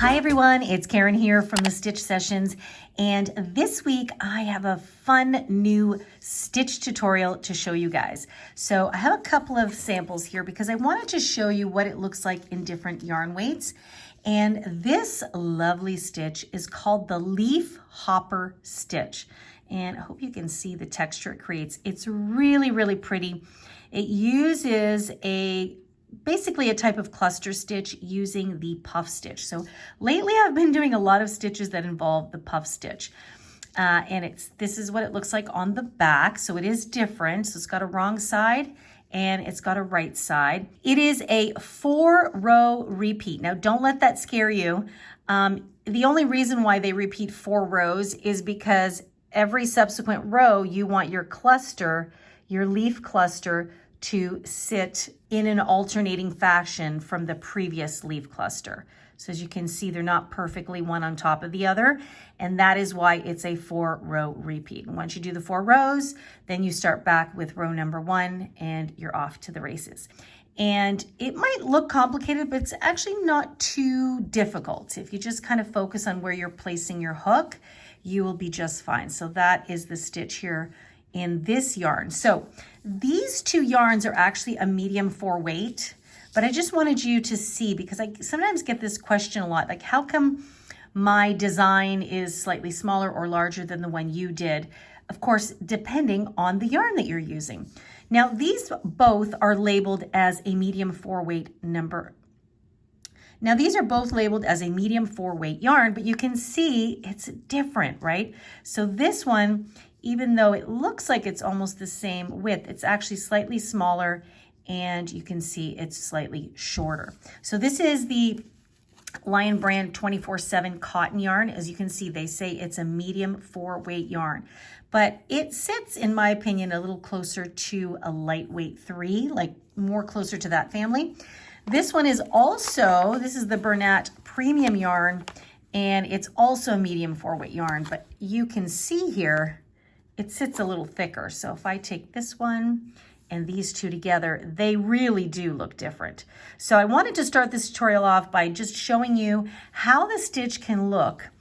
Hi everyone, it's Karen here from the Stitch Sessions, and this week I have a fun new stitch tutorial to show you guys. So I have a couple of samples here because I wanted to show you what it looks like in different yarn weights. And this lovely stitch is called the Leafhopper stitch. And I hope you can see the texture it creates. It's really, really pretty. It uses basically a type of cluster stitch using the puff stitch. So lately I've been doing a lot of stitches that involve the puff stitch. And this is what it looks like on the back. So it is different. So it's got a wrong side and it's got a right side. It is a 4-row repeat. Now don't let that scare you. The only reason why they repeat 4 rows is because every subsequent row you want your cluster, your leaf cluster, to sit in an alternating fashion from the previous leaf cluster. So as you can see, they're not perfectly one on top of the other, and that is why it's a 4-row repeat. And once you do the 4 rows, then you start back with row number 1 and you're off to the races. And it might look complicated, but it's actually not too difficult. If you just kind of focus on where you're placing your hook, you will be just fine. So that is the stitch here in this yarn. So these 2 yarns are actually a medium 4 weight, but I just wanted you to see, because I sometimes get this question a lot, like how come my design is slightly smaller or larger than the one you did? Of course, depending on the yarn that you're using. Now these both are labeled as a medium 4 weight number. Now these are both labeled as a medium 4 weight yarn, but you can see it's different, right? So this one, even though it looks like it's almost the same width, it's actually slightly smaller, and you can see it's slightly shorter. So this is the Lion Brand 24/7 cotton yarn. As you can see, they say it's a medium 4 weight yarn, but it sits, in my opinion, a little closer to a lightweight 3, like more closer to that family. This one is also, this is the Bernat Premium yarn, and it's also a medium 4 weight yarn, but you can see here, it sits a little thicker. So if I take this one and these 2 together, they really do look different. So I wanted to start this tutorial off by just showing you how the stitch can look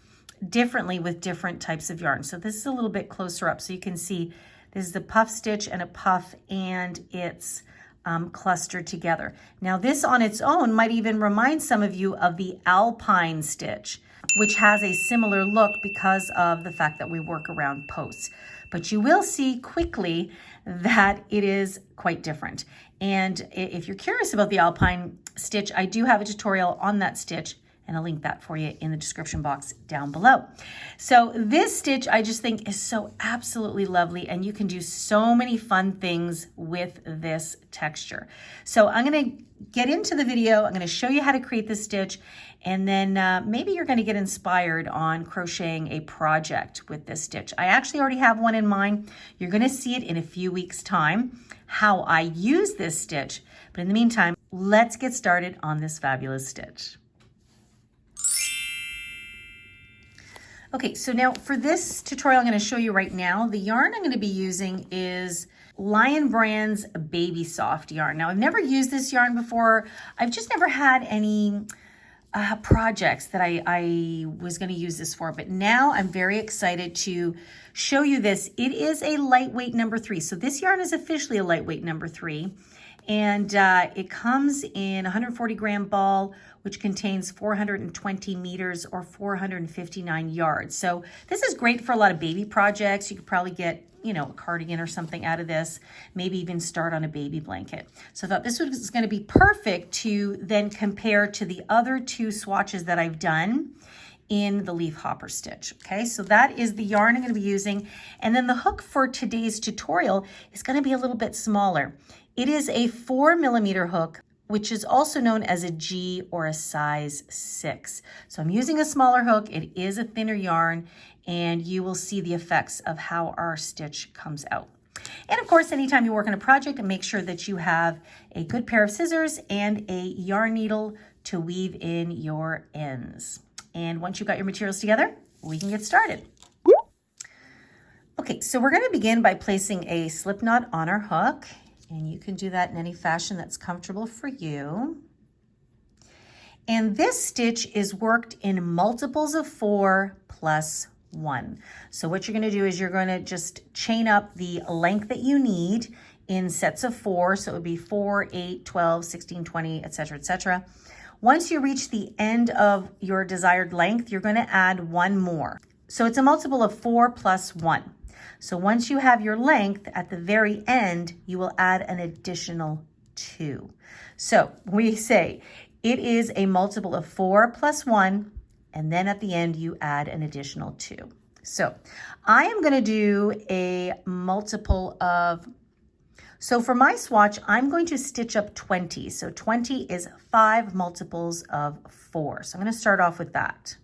differently with different types of yarn. So this is a little bit closer up. So you can see this is the puff stitch and a puff, and it's clustered together. Now this on its own might even remind some of you of the alpine stitch, which has a similar look because of the fact that we work around posts. But you will see quickly that it is quite different. And if you're curious about the alpine stitch, I do have a tutorial on that stitch, and I'll link that for you in the description box down below. So this stitch I just think is so absolutely lovely, and you can do so many fun things with this texture. So I'm going to get into the video. I'm going to show you how to create this stitch, and then maybe you're going to get inspired on crocheting a project with this stitch. I actually already have one in mind. You're going to see it in a few weeks' time, how I use this stitch. But in the meantime, let's get started on this fabulous stitch. Okay, so now for this tutorial I'm going to show you right now, the yarn I'm going to be using is Lion Brand's Baby Soft yarn. Now I've never used this yarn before. I've just never had any projects that I was going to use this for, but now I'm very excited to show you this. It is a lightweight number 3. So this yarn is officially a lightweight number 3. And it comes in a 140-gram ball, which contains 420 meters or 459 yards. So this is great for a lot of baby projects. You could probably get, you know, a cardigan or something out of this, maybe even start on a baby blanket. So I thought this was going to be perfect to then compare to the other 2 swatches that I've done in the Leafhopper stitch. Okay, so that is the yarn I'm going to be using. And then the hook for today's tutorial is going to be a little bit smaller. It is a 4mm hook, which is also known as a G or a size 6. So I'm using a smaller hook. It is a thinner yarn, and you will see the effects of how our stitch comes out. And of course, anytime you work on a project, make sure that you have a good pair of scissors and a yarn needle to weave in your ends. And once you've got your materials together, we can get started. Okay, so we're going to begin by placing a slip knot on our hook. And you can do that in any fashion that's comfortable for you. And this stitch is worked in multiples of 4 plus 1. So what you're going to do is you're going to just chain up the length that you need in sets of 4. So it would be 4, 8, 12, 16, 20, etc., etc. Once you reach the end of your desired length, you're going to add 1 more. So it's a multiple of 4 plus 1. So once you have your length, at the very end, you will add an additional 2. So we say it is a multiple of 4 plus 1, and then at the end, you add an additional 2. So I am going to do a multiple of, so for my swatch, I'm going to stitch up 20. So 20 is 5 multiples of 4. So I'm going to start off with that.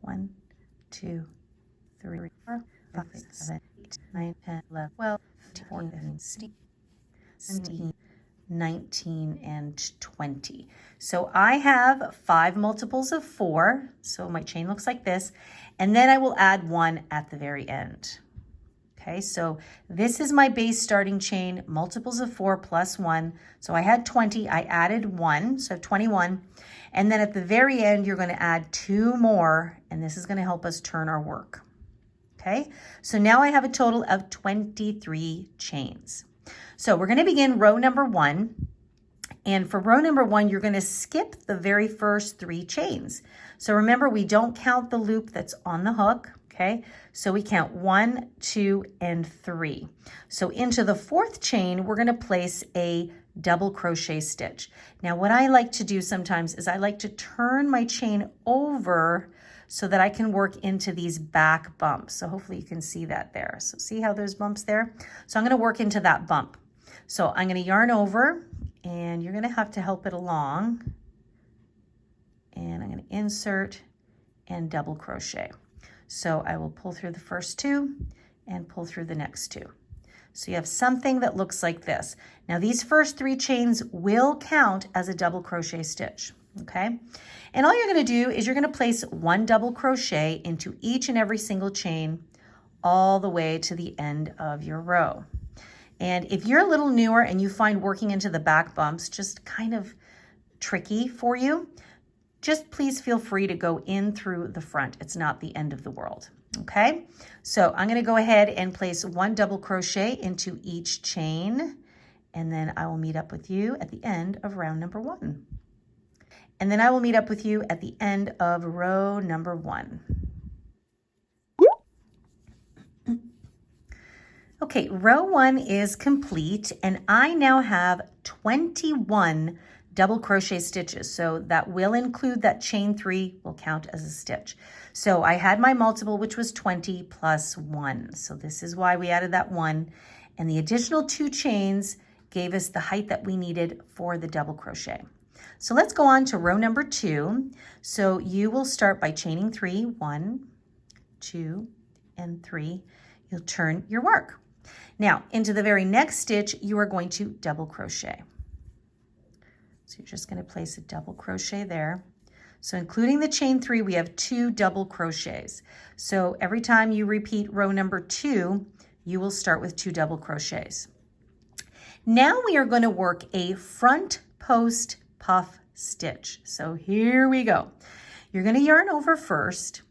1, 2, 3, 4, 5, 6, 7, 8, 9, 10, 11, 12, 13, 14, 15, 16, 19, and 20. So I have 5 multiples of 4. So my chain looks like this. And then I will add 1 at the very end. Okay, so this is my base starting chain, multiples of 4 plus 1. So I had 20, I added 1, so 21. And then at the very end, you're going to add 2 more, and this is going to help us turn our work. Okay, so now I have a total of 23 chains. So we're going to begin row number 1. And for row number 1, you're going to skip the very first 3 chains. So remember, we don't count the loop that's on the hook. Okay, so we count 1, 2, and 3. So into the 4th chain, we're going to place a double crochet stitch. Now, what I like to do sometimes is I like to turn my chain over so that I can work into these back bumps. So hopefully you can see that there. So see how there's bumps there? So I'm going to work into that bump. So I'm going to yarn over, and you're going to have to help it along. And I'm going to insert and double crochet. So I will pull through the first 2 and pull through the next 2. So you have something that looks like this. Now these first 3 chains will count as a double crochet stitch, okay? And all you're going to do is you're going to place 1 double crochet into each and every single chain all the way to the end of your row. And if you're a little newer and you find working into the back bumps just kind of tricky for you, just please feel free to go in through the front. It's not the end of the world, okay? So I'm gonna go ahead and place 1 double crochet into each chain, and then I will meet up with you at the end of round number 1. And then I will meet up with you at the end of row number 1. Okay, row 1 is complete, and I now have 21 double crochet stitches. So that will include that chain 3 will count as a stitch. So I had my multiple, which was 20 plus 1. So this is why we added that 1. And the additional 2 chains gave us the height that we needed for the double crochet. So let's go on to row number 2. So you will start by chaining 3, 1, 2, and 3. You'll turn your work. Now into the very next stitch, you are going to double crochet. So you're just going to place a double crochet there. So including the chain 3, we have 2 double crochets. So every time you repeat row number 2, you will start with 2 double crochets. Now we are going to work a front post puff stitch. So here we go. You're going to yarn over first.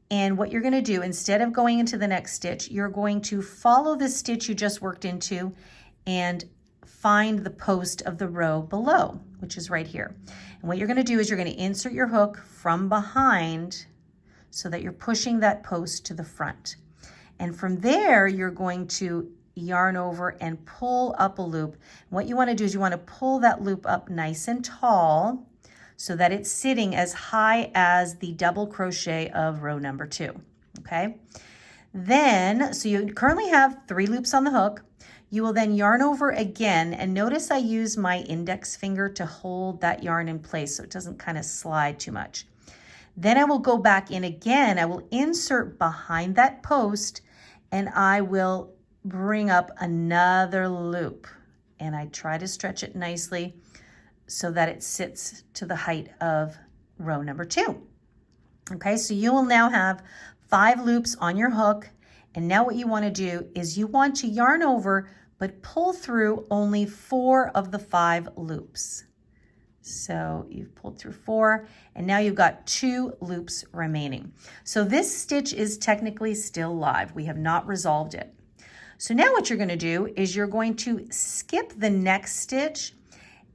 And what you're going to do, instead of going into the next stitch, you're going to follow the stitch you just worked into and find the post of the row below, which is right here. And what you're going to do is you're going to insert your hook from behind so that you're pushing that post to the front. And from there, you're going to yarn over and pull up a loop. And what you want to do is you want to pull that loop up nice and tall so that it's sitting as high as the double crochet of row number 2, okay? Then, so you currently have 3 loops on the hook. You will then yarn over again, and notice I use my index finger to hold that yarn in place so it doesn't kind of slide too much. Then I will go back in again. I will insert behind that post, and I will bring up another loop. And I try to stretch it nicely so that it sits to the height of row number 2. Okay, so you will now have 5 loops on your hook. And now what you want to do is you want to yarn over, but pull through only 4 of the 5 loops. So you've pulled through 4, and now you've got 2 loops remaining. So this stitch is technically still live. We have not resolved it. So now what you're going to do is you're going to skip the next stitch,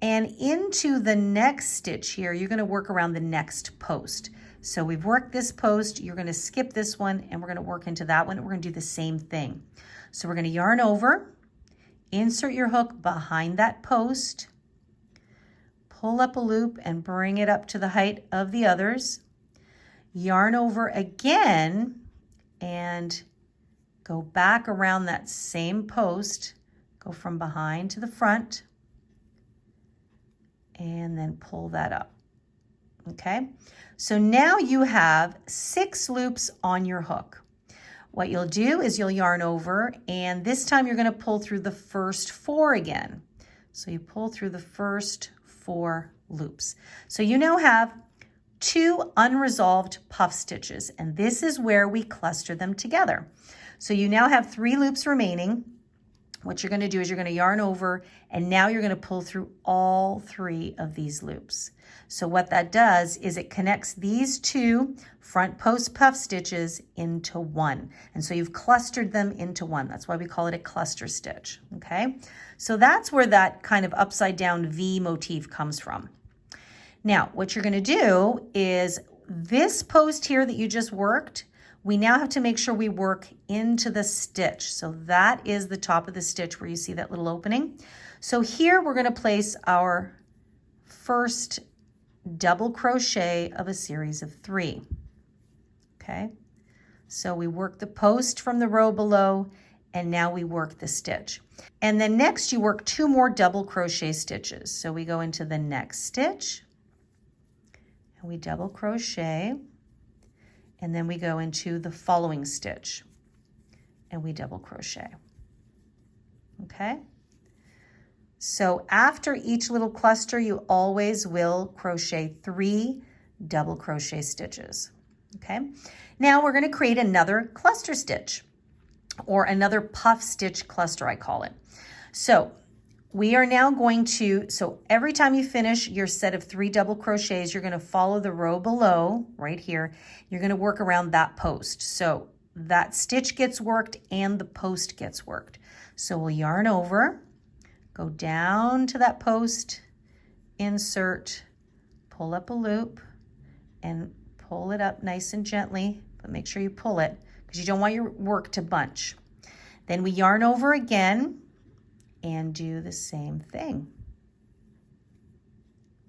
and into the next stitch here, you're going to work around the next post. So we've worked this post, you're going to skip this one, and we're going to work into that one, and we're going to do the same thing. So we're going to yarn over, insert your hook behind that post, pull up a loop and bring it up to the height of the others, yarn over again, and go back around that same post, go from behind to the front, and then pull that up. Okay, so now you have 6 loops on your hook. What you'll do is you'll yarn over, and this time you're going to pull through the first 4 again. So you pull through the first 4 loops. So you now have 2 unresolved puff stitches, and this is where we cluster them together. So you now have 3 loops remaining. What you're going to do is you're going to yarn over, and now you're going to pull through all 3 of these loops. So what that does is it connects these 2 front post puff stitches into one. And so you've clustered them into one. That's why we call it a cluster stitch, okay? So that's where that kind of upside down V motif comes from. Now, what you're going to do is this post here that you just worked, we now have to make sure we work into the stitch. So that is the top of the stitch where you see that little opening. So here we're going to place our first double crochet of a series of 3. Okay, so we work the post from the row below, and now we work the stitch. And then next you work 2 more double crochet stitches. So we go into the next stitch, and we double crochet, and then we go into the following stitch, and we double crochet. Okay, so after each little cluster, you always will crochet 3 double crochet stitches. Okay, now we're going to create another cluster stitch, or another puff stitch cluster, I call it. So we are now going to, so every time you finish your set of 3 double crochets, you're going to follow the row below right here. You're going to work around that post. So that stitch gets worked and the post gets worked. So we'll yarn over, go down to that post, insert, pull up a loop, and pull it up nice and gently, but make sure you pull it because you don't want your work to bunch. Then we yarn over again and do the same thing.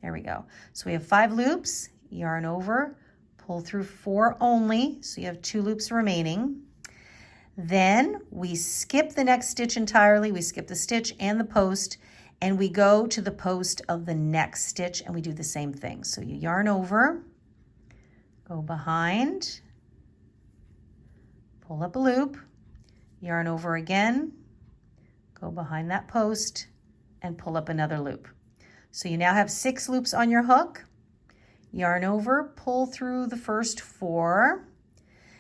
There we go. So we have 5 loops, yarn over, pull through 4 only, so you have 2 loops remaining. Then we skip the next stitch entirely, we skip the stitch and the post, and we go to the post of the next stitch, and we do the same thing. So you yarn over, go behind, pull up a loop, yarn over again, go behind that post, and pull up another loop. So you now have 6 loops on your hook. Yarn over, pull through the first 4.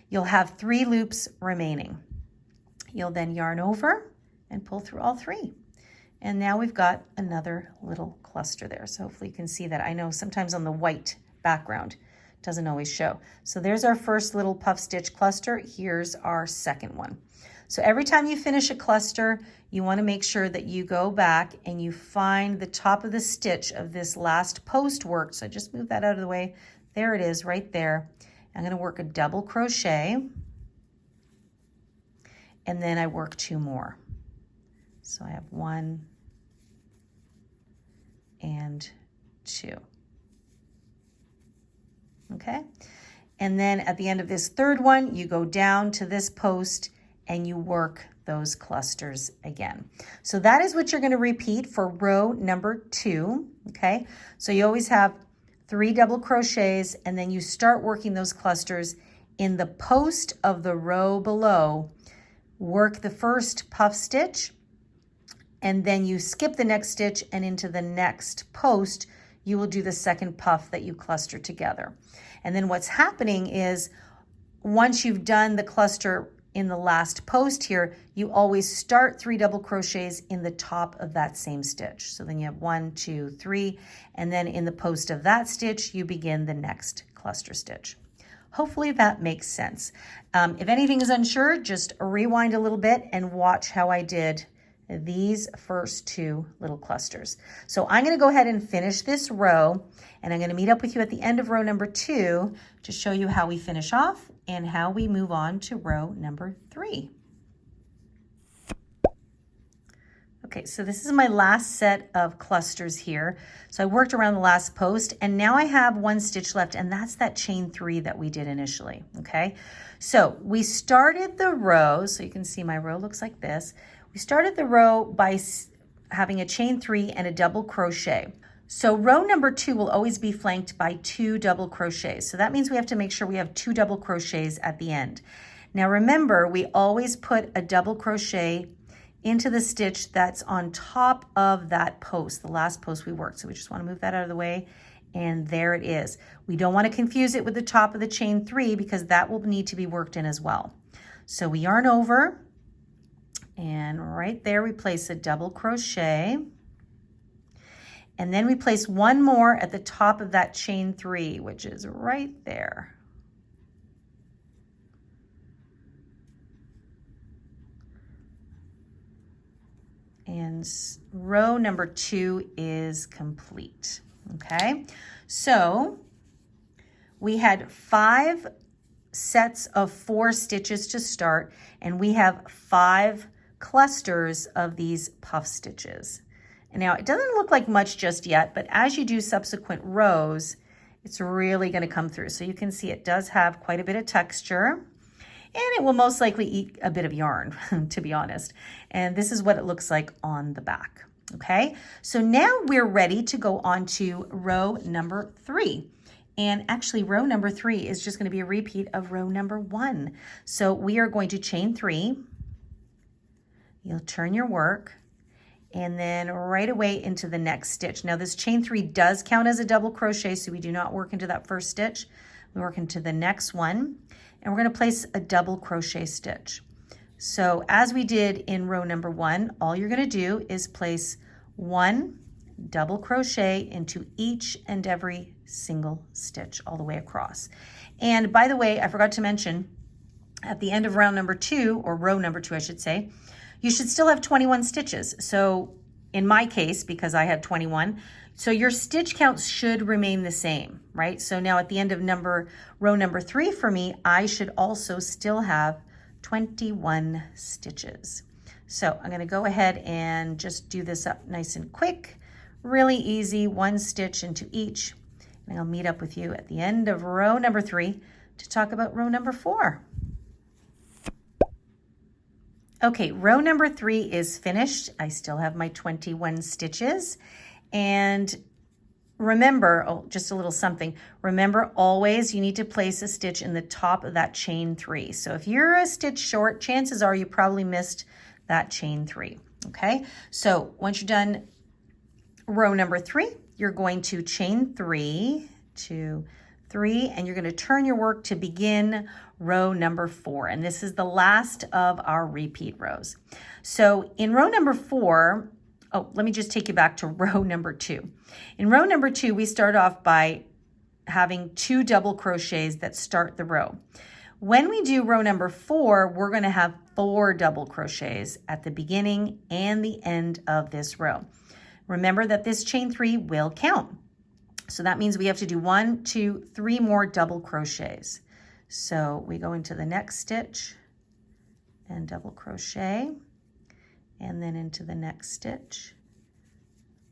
You'll have 3 loops remaining. You'll then yarn over and pull through all 3. And now we've got another little cluster there. So hopefully you can see that. I know sometimes on the white background it doesn't always show. So there's our first little puff stitch cluster. Here's our second one. So every time you finish a cluster, you want to make sure that you go back and you find the top of the stitch of this last post work. So just move that out of the way. There it is right there. I'm going to work a double crochet, and then I work 2 more. So I have 1 and 2. Okay, and then at the end of this third one, you go down to this post and you work those clusters again. So that is what you're going to repeat for row number 2. Okay, so you always have 3 double crochets, and then you start working those clusters in the post of the row below. Work the first puff stitch, and then you skip the next stitch, and into the next post you will do the second puff that you cluster together. And then what's happening is once you've done the cluster in the last post here, you always start 3 double crochets in the top of that same stitch. So then you have 1, 2, 3, and then in the post of that stitch, you begin the next cluster stitch. Hopefully that makes sense. If anything is unsure, just rewind a little bit and watch how I did these first 2 little clusters. So I'm going to go ahead and finish this row, and I'm going to meet up with you at the end of row number 2 to show you how we finish off and how we move on to row number 3. Okay, so this is my last set of clusters here. So I worked around the last post, and now I have 1 stitch left, and that's that chain 3 that we did initially, okay? So we started the row, so you can see my row looks like this. We started the row by having a chain 3 and a double crochet. So row number 2 will always be flanked by 2 double crochets. So that means we have to make sure we have 2 double crochets at the end. Now remember, we always put a double crochet into the stitch that's on top of that post, the last post we worked. So we just want to move that out of the way, and there it is. We don't want to confuse it with the top of the chain 3 because that will need to be worked in as well. So we yarn over, and right there we place a double crochet, and then we place 1 more at the top of that chain 3, which is right there. And row number 2 is complete, okay? So we had 5 sets of 4 stitches to start, and we have 5 clusters of these puff stitches. And now it doesn't look like much just yet, but as you do subsequent rows, it's really going to come through. So you can see it does have quite a bit of texture, and it will most likely eat a bit of yarn, to be honest. And this is what it looks like on the back, okay? So now we're ready to go on to row number 3. And actually row number 3 is just going to be a repeat of row number 1. So we are going to chain 3. You'll turn your work, and then right away into the next stitch. Now this chain 3 does count as a double crochet, so we do not work into that first stitch. We work into the next one, and we're going to place a double crochet stitch. So as we did in row number 1, all you're going to do is place 1 double crochet into each and every single stitch all the way across. And by the way, I forgot to mention, at the end of round number 2, or row number 2 I should say, you should still have 21 stitches. So in my case, because I had 21, so your stitch counts should remain the same, right? So now at the end of row number 3 for me, I should also still have 21 stitches. So I'm going to go ahead and just do this up nice and quick, really easy, 1 stitch into each. And I'll meet up with you at the end of row number 3 to talk about row number 4. Okay, row number 3 is finished. I still have my 21 stitches. And remember, oh, just a little something. Remember, always you need to place a stitch in the top of that chain 3. So if you're a stitch short, chances are you probably missed that chain 3. Okay, so once you're done row number 3, you're going to chain 3, 2, 3, and you're going to turn your work to begin row number 4. And this is the last of our repeat rows. So in row number 4, oh, let me just take you back to row number 2. In row number 2, we start off by having 2 double crochets that start the row. When we do row number 4, we're going to have 4 double crochets at the beginning and the end of this row. Remember that this chain 3 will count. So that means we have to do 1, 2, 3 more double crochets. So we go into the next stitch and double crochet, and then into the next stitch.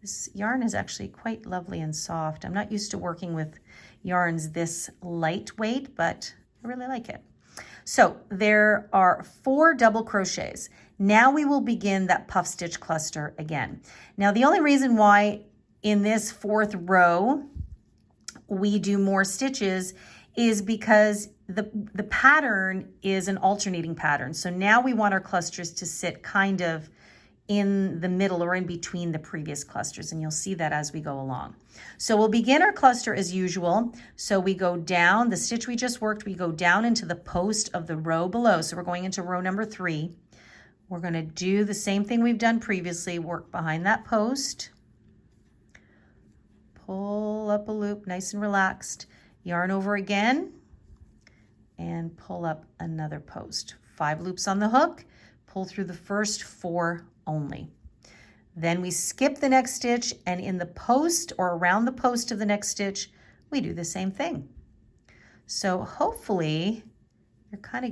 This yarn is actually quite lovely and soft. I'm not used to working with yarns this lightweight, but I really like it. So there are 4 double crochets. Now we will begin that puff stitch cluster again. Now the only reason why in this 4th row we do more stitches is because the pattern is an alternating pattern. So now we want our clusters to sit kind of in the middle or in between the previous clusters, and you'll see that as we go along. So we'll begin our cluster as usual. So we go down, the stitch we just worked, we go down into the post of the row below. So we're going into row number 3. We're going to do the same thing we've done previously, work behind that post, pull up a loop nice and relaxed, yarn over again, and pull up another post. 5 loops on the hook, pull through the first 4 only. Then we skip the next stitch, and in the post or around the post of the next stitch, we do the same thing. So hopefully you're kind of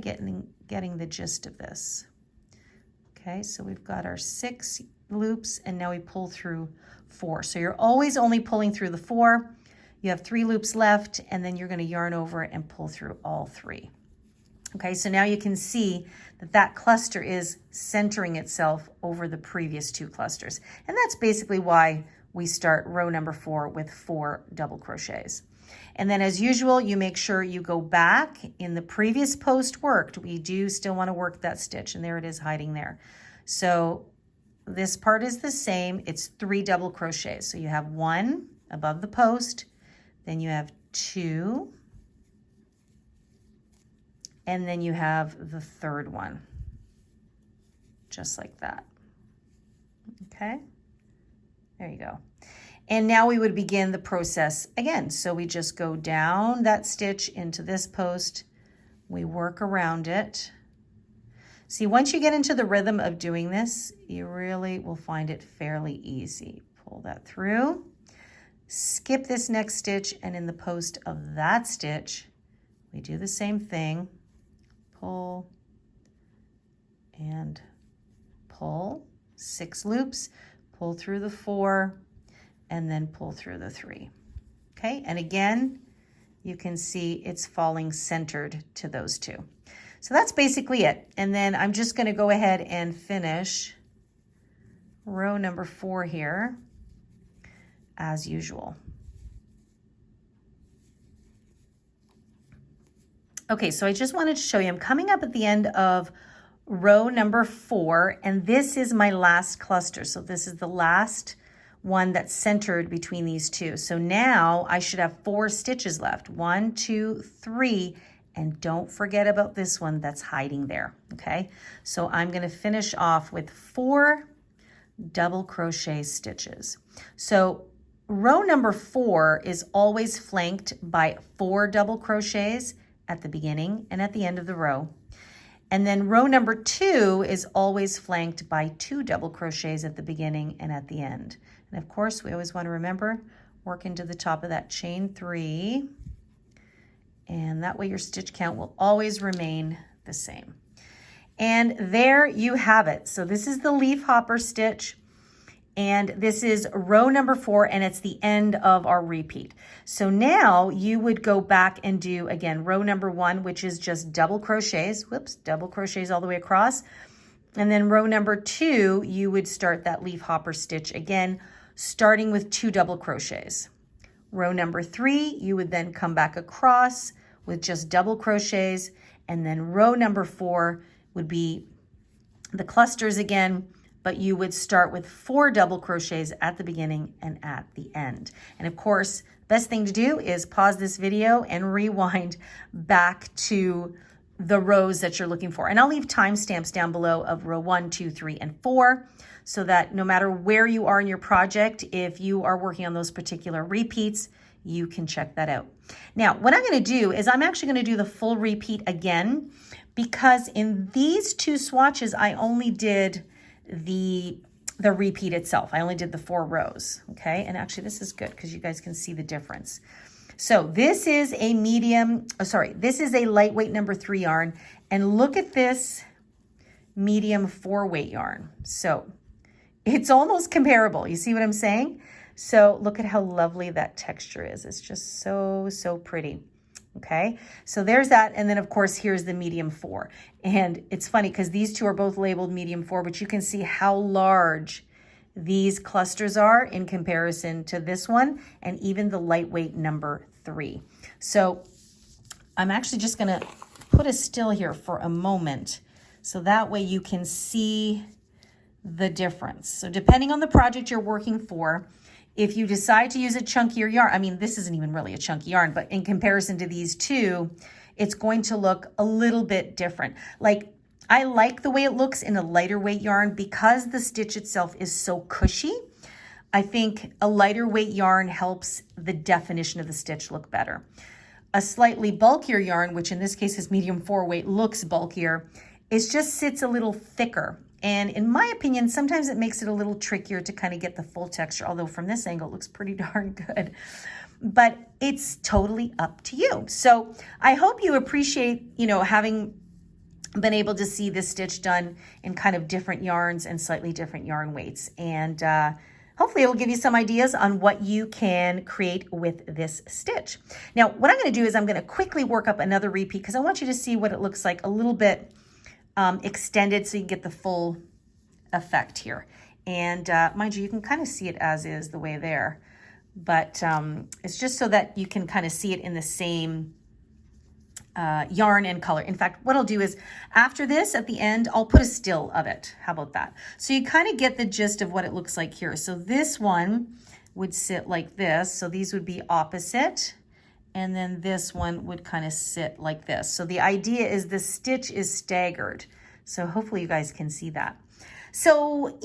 getting the gist of this. Okay, so we've got our 6 loops, and now we pull through 4. So you're always only pulling through the 4. You have 3 loops left, and then you're going to yarn over it and pull through all 3. Okay, so now you can see that that cluster is centering itself over the previous 2 clusters. And that's basically why we start row number 4 with 4 double crochets. And then as usual, you make sure you go back in the previous post worked. We do still want to work that stitch, and there it is hiding there. So this part is the same. It's 3 double crochets. So you have 1 above the post, then you have 2, and then you have the 3rd one, just like that. Okay, there you go. And now we would begin the process again. So we just go down that stitch into this post, we work around it. See, once you get into the rhythm of doing this, you really will find it fairly easy. Pull that through, skip this next stitch, and in the post of that stitch, we do the same thing. Pull and pull, 6 loops, pull through the 4, and then pull through the 3. Okay, and again, you can see it's falling centered to those 2. So that's basically it. And then I'm just going to go ahead and finish row number 4 here as usual. Okay, so I just wanted to show you, I'm coming up at the end of row number 4, and this is my last cluster. So this is the last one that's centered between these 2. So now I should have 4 stitches left. 1, 2, 3, and don't forget about this one that's hiding there, okay? So I'm gonna finish off with 4 double crochet stitches. So row number 4 is always flanked by 4 double crochets at the beginning and at the end of the row. And then row number 2 is always flanked by 2 double crochets at the beginning and at the end. And of course, we always want to remember, work into the top of that chain 3, and that way your stitch count will always remain the same. And there you have it. So this is the Leafhopper stitch, and this is row number 4, and it's the end of our repeat. So now you would go back and do, again, row number 1, which is just double crochets, double crochets all the way across. And then row number 2, you would start that Leafhopper stitch again, starting with 2 double crochets. Row number 3, you would then come back across with just double crochets. And then row number 4 would be the clusters again, but you would start with 4 double crochets at the beginning and at the end. And of course, best thing to do is pause this video and rewind back to the rows that you're looking for. And I'll leave timestamps down below of row 1, 2, 3, and 4, so that no matter where you are in your project, if you are working on those particular repeats, you can check that out. Now, what I'm gonna do is I'm actually gonna do the full repeat again, because in these 2 swatches, I only did the repeat itself. I only did the 4 rows, okay? And actually this is good because you guys can see the difference. So this is a this is a lightweight number 3 yarn, and look at this medium 4 weight yarn. So it's almost comparable. You see what I'm saying? So look at how lovely that texture is. It's just so, so pretty. Okay, so there's that. And then of course, here's the medium 4. And it's funny because these 2 are both labeled medium 4, but you can see how large these clusters are in comparison to this one, and even the lightweight number 3. So I'm actually just gonna put a still here for a moment, so that way you can see the difference. So depending on the project you're working for, if you decide to use a chunkier yarn, I mean, this isn't even really a chunky yarn, but in comparison to these two, it's going to look a little bit different. Like, I like the way it looks in a lighter weight yarn because the stitch itself is so cushy. I think a lighter weight yarn helps the definition of the stitch look better. A slightly bulkier yarn, which in this case is medium 4 weight, looks bulkier. It just sits a little thicker. And in my opinion, sometimes it makes it a little trickier to kind of get the full texture, although from this angle, it looks pretty darn good. But it's totally up to you. So I hope you appreciate, having been able to see this stitch done in kind of different yarns and slightly different yarn weights. And hopefully it will give you some ideas on what you can create with this stitch. Now, what I'm going to do is I'm going to quickly work up another repeat because I want you to see what it looks like a little bit extended so you can get the full effect here. And mind you, you can kind of see it as is the way there, but it's just so that you can kind of see it in the same yarn and color. In fact, what I'll do is after this, at the end, I'll put a still of it. How about that? So you kind of get the gist of what it looks like here. So this one would sit like this. So these would be opposite. And then this one would kind of sit like this. So the idea is the stitch is staggered. So hopefully you guys can see that. So,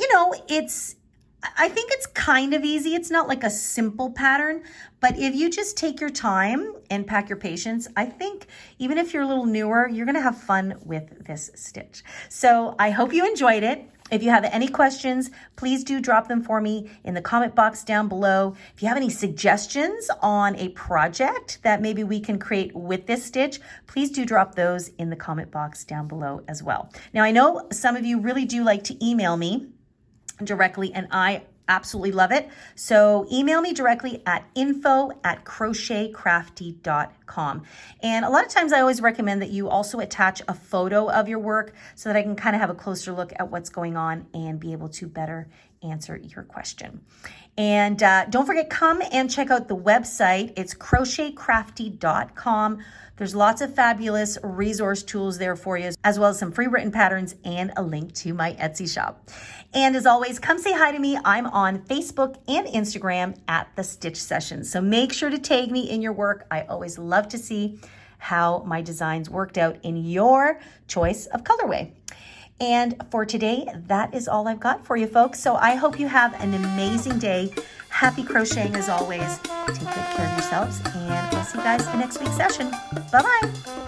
I think it's kind of easy. It's not like a simple pattern, but if you just take your time and pack your patience, I think even if you're a little newer, you're gonna have fun with this stitch. So I hope you enjoyed it. If you have any questions, please do drop them for me in the comment box down below. If you have any suggestions on a project that maybe we can create with this stitch, please do drop those in the comment box down below as well. Now, I know some of you really do like to email me directly, and I absolutely love it. So email me directly at info@crochetcrafty.com. And a lot of times I always recommend that you also attach a photo of your work so that I can kind of have a closer look at what's going on and be able to better answer your question. And don't forget, come and check out the website. It's crochetcrafty.com. There's lots of fabulous resource tools there for you, as well as some free written patterns and a link to my Etsy shop. And as always, come say hi to me. I'm on Facebook and Instagram at The Stitch Sessions. So make sure to tag me in your work. I always love to see how my designs worked out in your choice of colorway. And for today, that is all I've got for you, folks. So I hope you have an amazing day. Happy crocheting as always. Take good care of yourselves, and we'll see you guys in next week's session. Bye-bye.